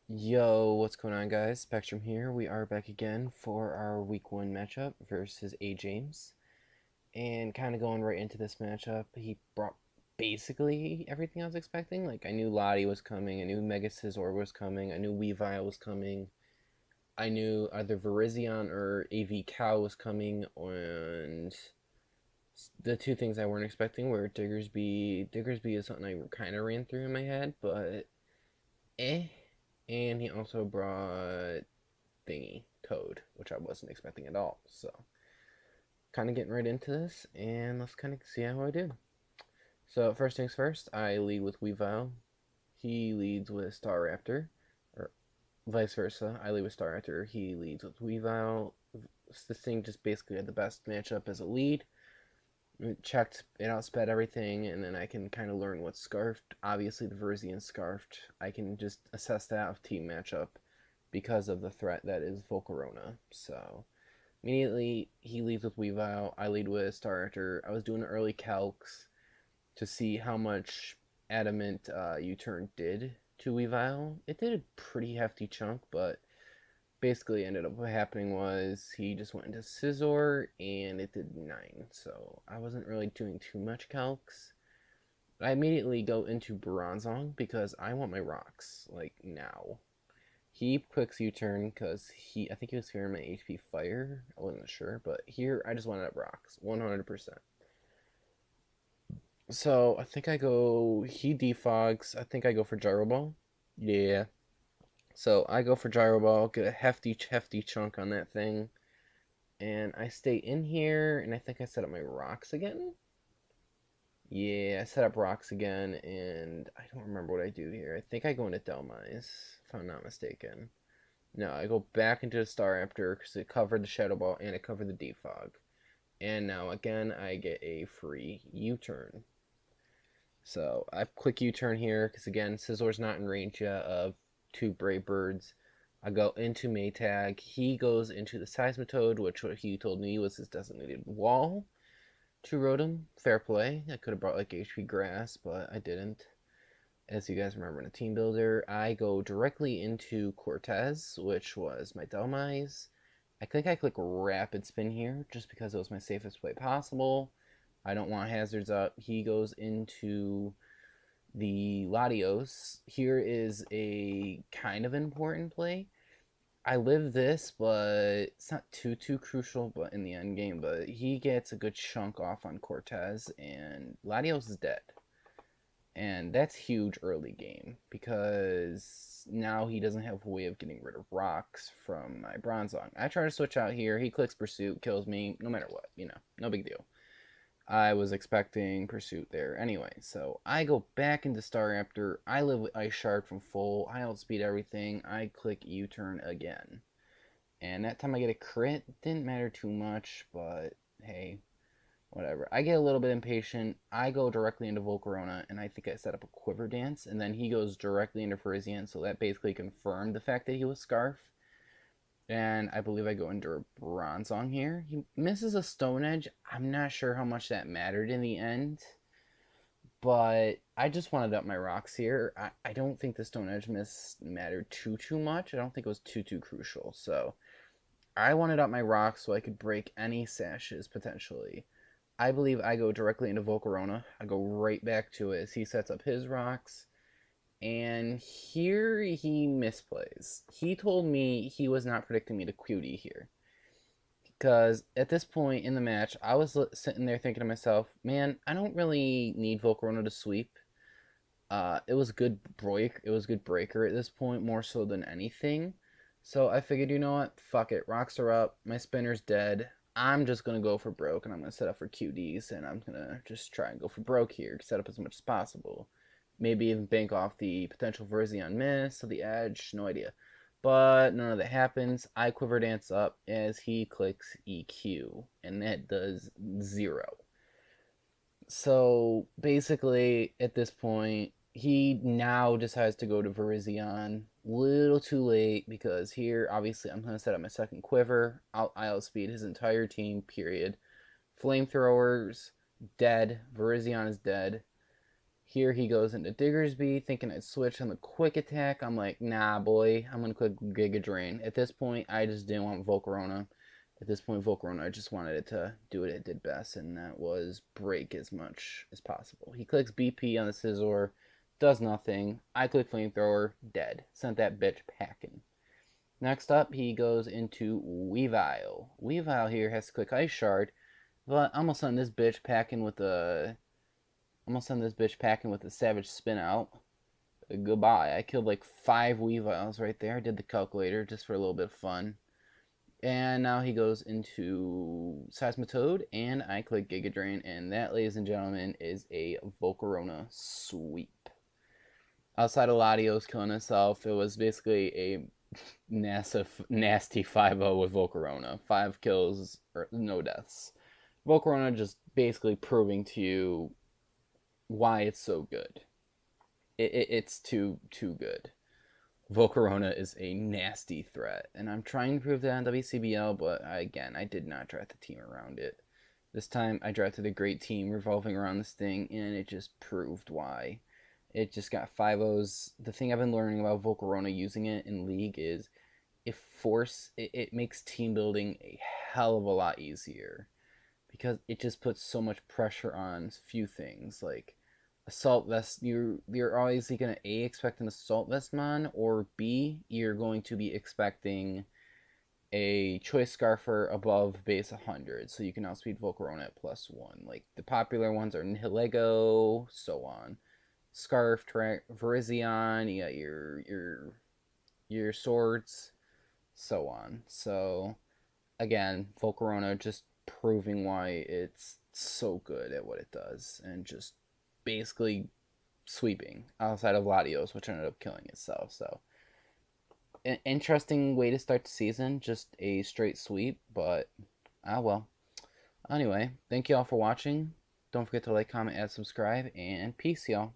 Yo, what's going on, guys? Spectrum here. We are back again for our week one matchup versus Ajames. And kind of going right into this matchup, he brought basically everything I was expecting. Like, I knew Lottie was coming, I knew Mega Scizor was coming, I knew Weavile was coming, I knew either Virizion or AV Cow was coming, and the two things I weren't expecting were Diggersby. Diggersby is something I kind of ran through in my head, but eh. And he also brought thingy, Toad, which I wasn't expecting at all. So, kind of getting right into this, and let's kind of see how I do. So, first things first, I lead with Weavile. He leads with Staraptor, or vice versa. I lead with Staraptor. He leads with Weavile. This thing just basically had the best matchup as a lead. It checked, it outsped everything, and then I can kind of learn what's scarfed. Obviously, the Verzian scarfed. I can just assess that of team matchup because of the threat that is Volcarona. So, immediately, he leads with Weavile. I lead with Starter. I was doing early calcs to see how much Adamant U-turn did to Weavile. It did a pretty hefty chunk, but basically ended up what happening was he just went into Scizor and it did 9. So I wasn't really doing too much calcs. I immediately go into Bronzong because I want my rocks, like, now. He clicks U-turn because I think he was fearing my HP fire. I wasn't sure, but here I just wanted up rocks, 100%. So I think I go. He defogs. I think I go for gyro ball. Yeah. So I go for gyro ball. Get a hefty chunk on that thing, and I stay in here. And I think I set up my rocks again. Yeah, I set up rocks again, and I don't remember what I do here. I think I go into Delmise, if I'm not mistaken. No, I go back into the Staraptor because it covered the Shadow Ball and it covered the Defog. And now again, I get a free U-turn. So I quick U-turn here because again, Scizor's not in range yet of two Brave Birds. I go into Maytag. He goes into the Seismitoad, which what he told me was his designated wall to Rotom. Fair play. I could have brought like HP Grass, but I didn't. As you guys remember in a team builder, I go directly into Cortez, which was my Delmise. I think I click Rapid Spin here, just because it was my safest play possible. I don't want hazards up. He goes into the Latios. Here is a kind of important play. I live this, but it's not too crucial. But in the end game, but he gets a good chunk off on Cortez, and Latios is dead. And that's huge early game because now he doesn't have a way of getting rid of rocks from my Bronzong. I try to switch out here. He clicks Pursuit, kills me, no matter what, no big deal. I was expecting Pursuit there anyway. So I go back into Staraptor. I live with Ice Shard from full. I outspeed everything. I click U-turn again. And that time I get a crit. Didn't matter too much, but hey, whatever. I get a little bit impatient. I go directly into Volcarona, and I think I set up a Quiver Dance, and then he goes directly into Frisian, so that basically confirmed the fact that he was Scarf. And I believe I go into a Bronzong here. He misses a Stone Edge. I'm not sure how much that mattered in the end, but I just wanted up my rocks here. I don't think the Stone Edge miss mattered too much. I don't think it was too crucial. So I wanted up my rocks so I could break any sashes potentially. I believe I go directly into Volcarona. I go right back to it as he sets up his rocks. And here he misplays. He told me he was not predicting me to QD here. Because at this point in the match, I was sitting there thinking to myself, man, I don't really need Volcarona to sweep. It was good break. It was good breaker at this point, more so than anything. So I figured, you know what? Fuck it. Rocks are up. My spinner's dead. I'm just gonna go for broke, and I'm gonna set up for QDs, and I'm gonna just try and go for broke here. Set up as much as possible. Maybe even bank off the potential Verzion miss of the edge. No idea. But none of that happens. I quiver dance up as he clicks EQ, and that does 0. So basically, at this point, he now decides to go to Virizion. Little too late because here, obviously, I'm going to set up my second quiver. I outspeed his entire team, period. Flamethrowers, dead. Virizion is dead. Here he goes into Diggersby, thinking I'd switch on the quick attack. I'm like, nah, boy, I'm going to click Giga Drain. At this point, I just didn't want Volcarona. At this point, Volcarona, I just wanted it to do what it did best, and that was break as much as possible. He clicks BP on the Scizor, does nothing. I click Flamethrower, dead. Sent that bitch packing. Next up, he goes into Weavile. Weavile here has to click Ice Shard, but I'm gonna send this bitch packing with a Savage Spin Out. Goodbye. I killed like 5 Weaviles right there. I did the calculator just for a little bit of fun. And now he goes into Seismitoad, and I click Giga Drain, and that, ladies and gentlemen, is a Volcarona sweep. Outside of Latios killing himself, it was basically a nasty 5-0 with Volcarona. 5 kills, or no deaths. Volcarona just basically proving to you why it's so good. It's too good. Volcarona is a nasty threat, and I'm trying to prove that on WCBL, but again, I did not draft the team around it. This time, I drafted a great team revolving around this thing, and it just proved why. It just got 5-0s. The thing I've been learning about Volcarona using it in League is it makes team building a hell of a lot easier, because it just puts so much pressure on few things, like assault vest. You're always gonna A, expect an assault vest mon, or B, you're going to be expecting a choice scarfer above base 100, so you can outspeed Volcarona at +1. Like the popular ones are Nihilego, so on. Scarf, Virizion, you got your swords, so on. So again, Volcarona just proving why it's so good at what it does, and just basically sweeping outside of Latios, which ended up killing itself. So an interesting way to start the season, just a straight sweep, but well. Anyway, thank you all for watching. Don't forget to like, comment, and subscribe, and peace, y'all.